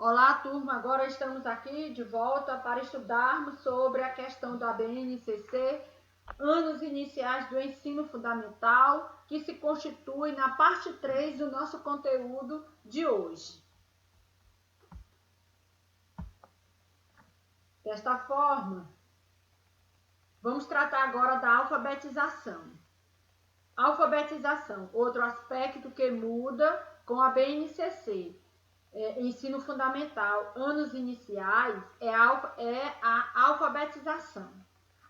Olá, turma! Agora estamos aqui de volta para estudarmos sobre a questão da BNCC, anos iniciais do ensino fundamental, que se constitui na parte 3 do nosso conteúdo de hoje. Desta forma, vamos tratar agora da alfabetização. Alfabetização, outro aspecto que muda com a BNCC. Ensino fundamental, anos iniciais, é a alfabetização.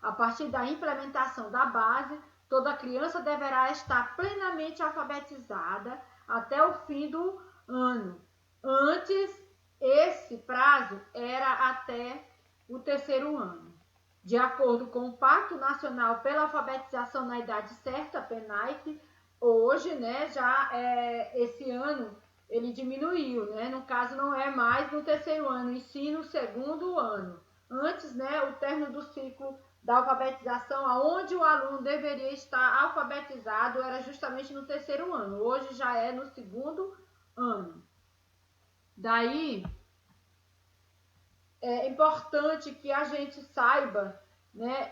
A partir da implementação da base, toda criança deverá estar plenamente alfabetizada até o fim do ano. Antes, esse prazo era até o 3º ano. De acordo com o Pacto Nacional pela Alfabetização na Idade Certa, PNAEC, hoje, esse ano, ele diminuiu, no caso não é mais no 3º ano, ensino 2º ano. Antes, o término do ciclo da alfabetização, aonde o aluno deveria estar alfabetizado, era justamente no 3º ano. Hoje já é no 2º ano. Daí, é importante que a gente saiba,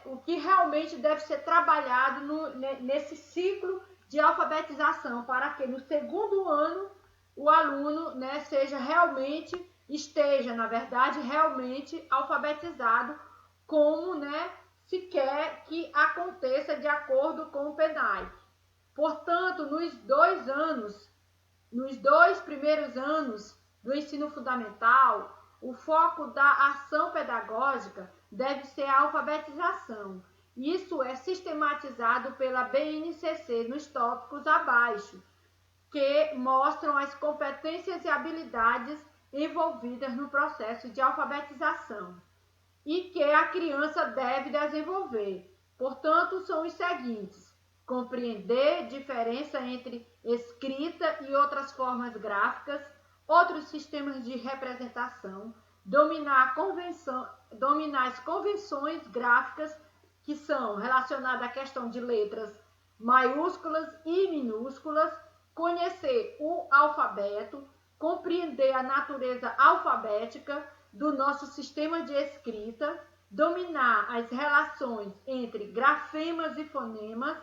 o que realmente deve ser trabalhado nesse ciclo de alfabetização, para que no 2º ano o aluno esteja, na verdade, realmente alfabetizado, como se quer que aconteça de acordo com o PNAEC. Portanto, nos 2 primeiros anos do ensino fundamental, o foco da ação pedagógica deve ser a alfabetização. Isso é sistematizado pela BNCC nos tópicos abaixo, que mostram as competências e habilidades envolvidas no processo de alfabetização e que a criança deve desenvolver. Portanto, são os seguintes: compreender diferença entre escrita e outras formas gráficas, outros sistemas de representação, dominar as convenções gráficas que são relacionadas à questão de letras maiúsculas e minúsculas, conhecer o alfabeto, compreender a natureza alfabética do nosso sistema de escrita, dominar as relações entre grafemas e fonemas,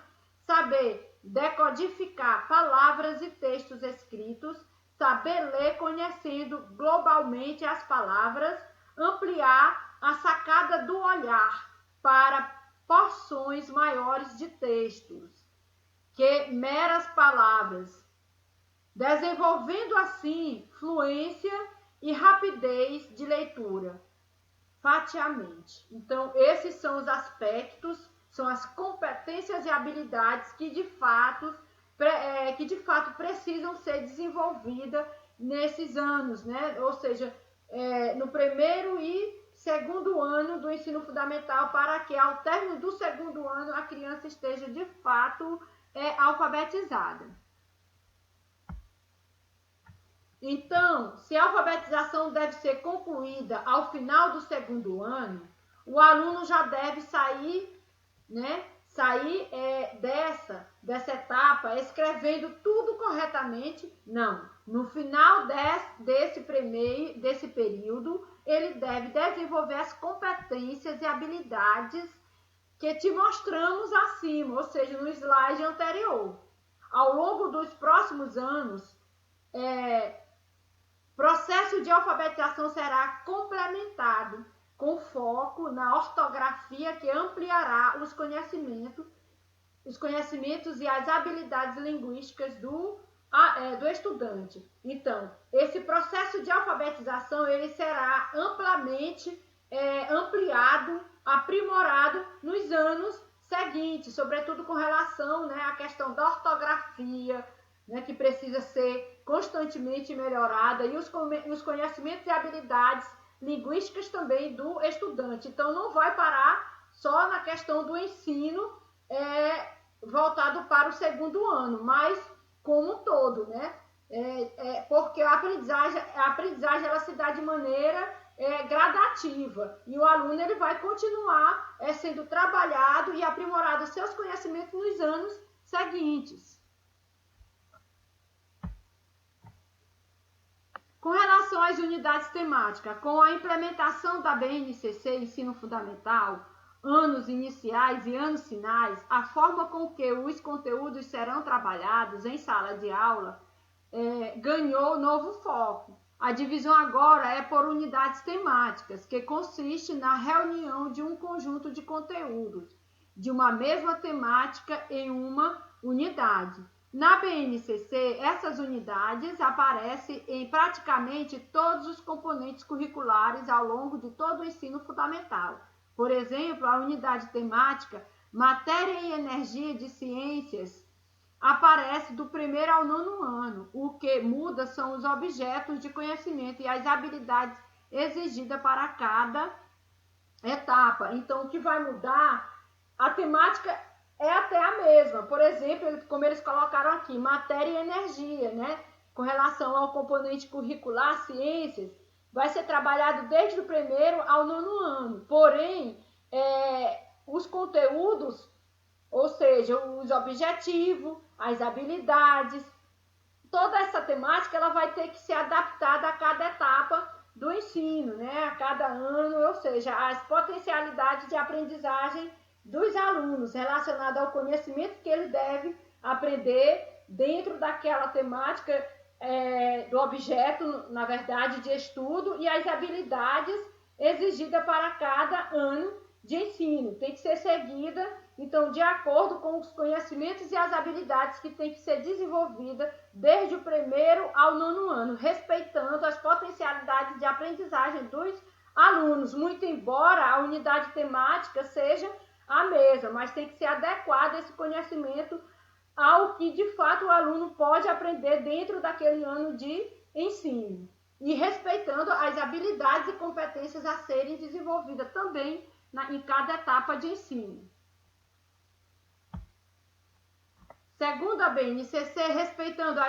saber decodificar palavras e textos escritos, saber ler conhecendo globalmente as palavras, ampliar a sacada do olhar para porções maiores de textos que meras palavras, desenvolvendo assim fluência e rapidez de leitura, fatiamente. Então, esses são os aspectos, são as competências e habilidades que de fato precisam ser desenvolvidas nesses anos, Ou seja, no 1º e 2º ano do ensino fundamental, para que ao término do 2º ano a criança esteja de fato alfabetizada. Então, se a alfabetização deve ser concluída ao final do 2º ano, o aluno já deve sair dessa etapa escrevendo tudo corretamente? Não. No final desse período, ele deve desenvolver as competências e habilidades que te mostramos acima, ou seja, no slide anterior. Ao longo dos próximos anos, processo de alfabetização será complementado com foco na ortografia, que ampliará os conhecimentos e as habilidades linguísticas do estudante. Então, esse processo de alfabetização ele será amplamente ampliado, aprimorado nos anos seguintes, sobretudo com relação à questão da ortografia, que precisa ser constantemente melhorada, e os conhecimentos e habilidades linguísticas também do estudante. Então, não vai parar só na questão do ensino voltado para o 2º ano, mas como um todo, porque a aprendizagem ela se dá de maneira gradativa, e o aluno ele vai continuar sendo trabalhado e aprimorado seus conhecimentos nos anos seguintes. Com relação às unidades temáticas, com a implementação da BNCC Ensino Fundamental, anos iniciais e anos finais, a forma com que os conteúdos serão trabalhados em sala de aula ganhou novo foco. A divisão agora é por unidades temáticas, que consiste na reunião de um conjunto de conteúdos de uma mesma temática em uma unidade. Na BNCC, essas unidades aparecem em praticamente todos os componentes curriculares ao longo de todo o ensino fundamental. Por exemplo, a unidade temática Matéria e Energia de Ciências aparece do 1º ao 9º ano. O que muda são os objetos de conhecimento e as habilidades exigidas para cada etapa. Então, o que vai mudar, a temática é até a mesma. Por exemplo, como eles colocaram aqui, matéria e energia, né? Com relação ao componente curricular, ciências, vai ser trabalhado desde o 1º ao 9º ano. Porém, os conteúdos, ou seja, os objetivos, as habilidades, toda essa temática ela vai ter que ser adaptada a cada etapa do ensino, né? A cada ano, ou seja, as potencialidades de aprendizagem dos alunos relacionadas ao conhecimento que eles devem aprender dentro daquela temática do objeto, na verdade, de estudo, e as habilidades exigidas para cada ano de ensino. Tem que ser seguida, então, de acordo com os conhecimentos e as habilidades que tem que ser desenvolvida desde o 1º ao 9º ano, respeitando as potencialidades de aprendizagem dos alunos, muito embora a unidade temática seja a mesma, mas tem que ser adequado esse conhecimento ao que de fato o aluno pode aprender dentro daquele ano de ensino e respeitando as habilidades e competências a serem desenvolvidas também em cada etapa de ensino. Segundo a BNCC, respeitando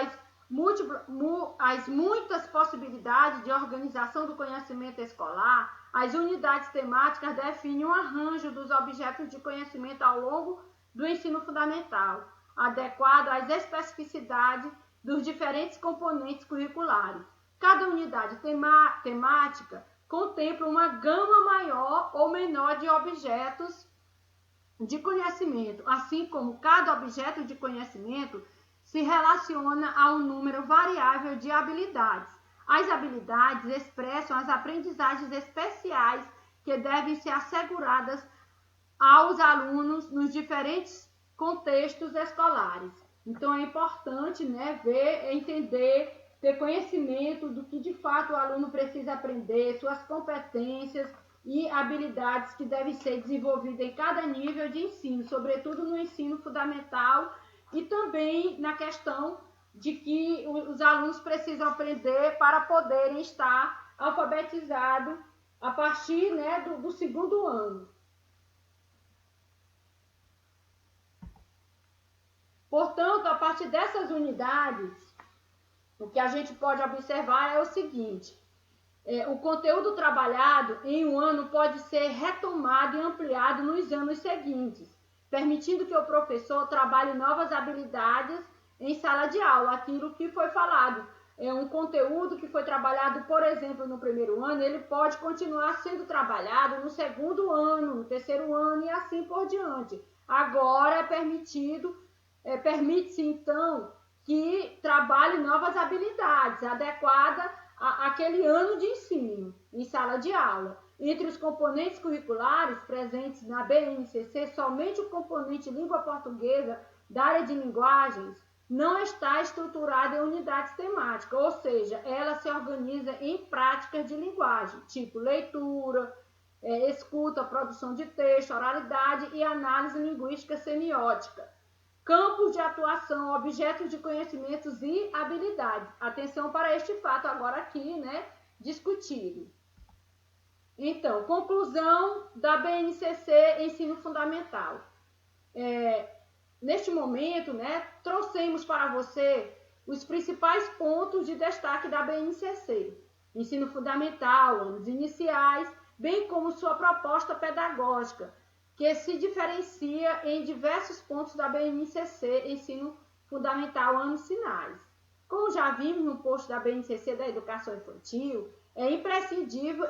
as muitas possibilidades de organização do conhecimento escolar, as unidades temáticas definem um arranjo dos objetos de conhecimento ao longo do ensino fundamental, adequado às especificidades dos diferentes componentes curriculares. Cada unidade temática contempla uma gama maior ou menor de objetos de conhecimento, assim como cada objeto de conhecimento se relaciona a um número variável de habilidades. As habilidades expressam as aprendizagens especiais que devem ser asseguradas aos alunos nos diferentes contextos escolares. Então, é importante, né, entender, ter conhecimento do que de fato o aluno precisa aprender, suas competências e habilidades que devem ser desenvolvidas em cada nível de ensino, sobretudo no ensino fundamental e também na questão de que os alunos precisam aprender para poderem estar alfabetizados a partir, né, do 2º ano. Portanto, a partir dessas unidades, o que a gente pode observar é o seguinte: o conteúdo trabalhado em um ano pode ser retomado e ampliado nos anos seguintes, permitindo que o professor trabalhe novas habilidades em sala de aula. Aquilo que foi falado, um conteúdo que foi trabalhado, por exemplo, no 1º ano, ele pode continuar sendo trabalhado no 2º ano, no 3º ano e assim por diante. Agora permite-se então que trabalhe novas habilidades adequadas àquele ano de ensino em sala de aula. Entre os componentes curriculares presentes na BNCC, somente o componente língua portuguesa da área de linguagens não está estruturado em unidades temáticas, ou seja, ela se organiza em práticas de linguagem, tipo leitura, escuta, produção de texto, oralidade e análise linguística semiótica. Campos de atuação, objetos de conhecimentos e habilidades. Atenção para este fato agora aqui, né, discutido. Então, conclusão da BNCC Ensino Fundamental. Neste momento, né, trouxemos para você os principais pontos de destaque da BNCC. Ensino Fundamental, anos iniciais, bem como sua proposta pedagógica, que se diferencia em diversos pontos da BNCC Ensino Fundamental, anos finais. Como já vimos no post da BNCC da Educação Infantil, é imprescindível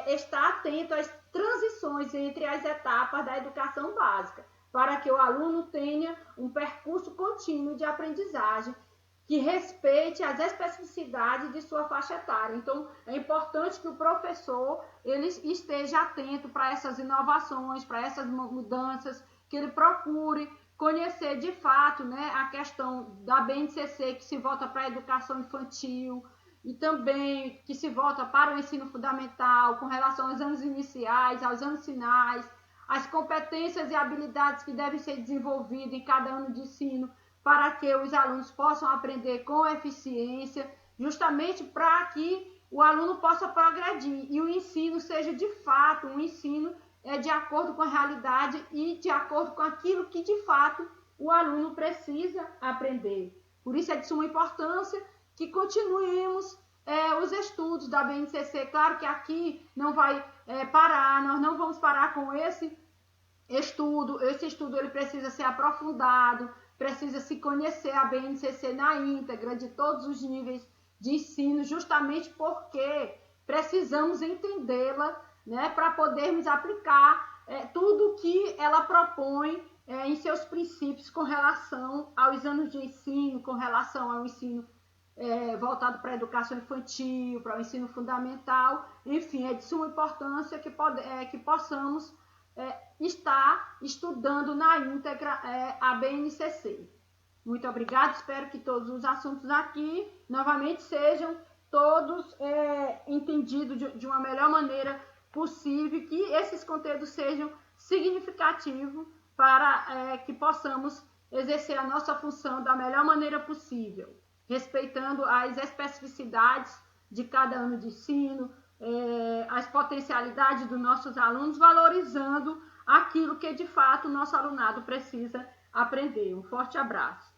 estar atento às transições entre as etapas da educação básica, para que o aluno tenha um percurso contínuo de aprendizagem que respeite as especificidades de sua faixa etária. Então, é importante que o professor ele esteja atento para essas inovações, para essas mudanças, que ele procure conhecer de fato, né, a questão da BNCC, que se volta para a educação infantil, e também que se volta para o ensino fundamental, com relação aos anos iniciais, aos anos finais, as competências e habilidades que devem ser desenvolvidas em cada ano de ensino, para que os alunos possam aprender com eficiência, justamente para que o aluno possa progredir e o ensino seja de fato um ensino de acordo com a realidade e de acordo com aquilo que de fato o aluno precisa aprender. Por isso é de suma importância que continuemos os estudos da BNCC. Claro que aqui não vai parar, nós não vamos parar com esse estudo ele precisa ser aprofundado, precisa se conhecer a BNCC na íntegra, de todos os níveis de ensino, justamente porque precisamos entendê-la, né, para podermos aplicar tudo que ela propõe em seus princípios com relação aos anos de ensino, com relação ao ensino voltado para a educação infantil, para o ensino fundamental. Enfim, é de suma importância que possamos estar estudando na íntegra a BNCC. Muito obrigada, espero que todos os assuntos aqui novamente sejam todos entendidos de uma melhor maneira possível, que esses conteúdos sejam significativos para que possamos exercer a nossa função da melhor maneira possível, respeitando as especificidades de cada ano de ensino, as potencialidades dos nossos alunos, valorizando aquilo que de fato o nosso alunado precisa aprender. Um forte abraço.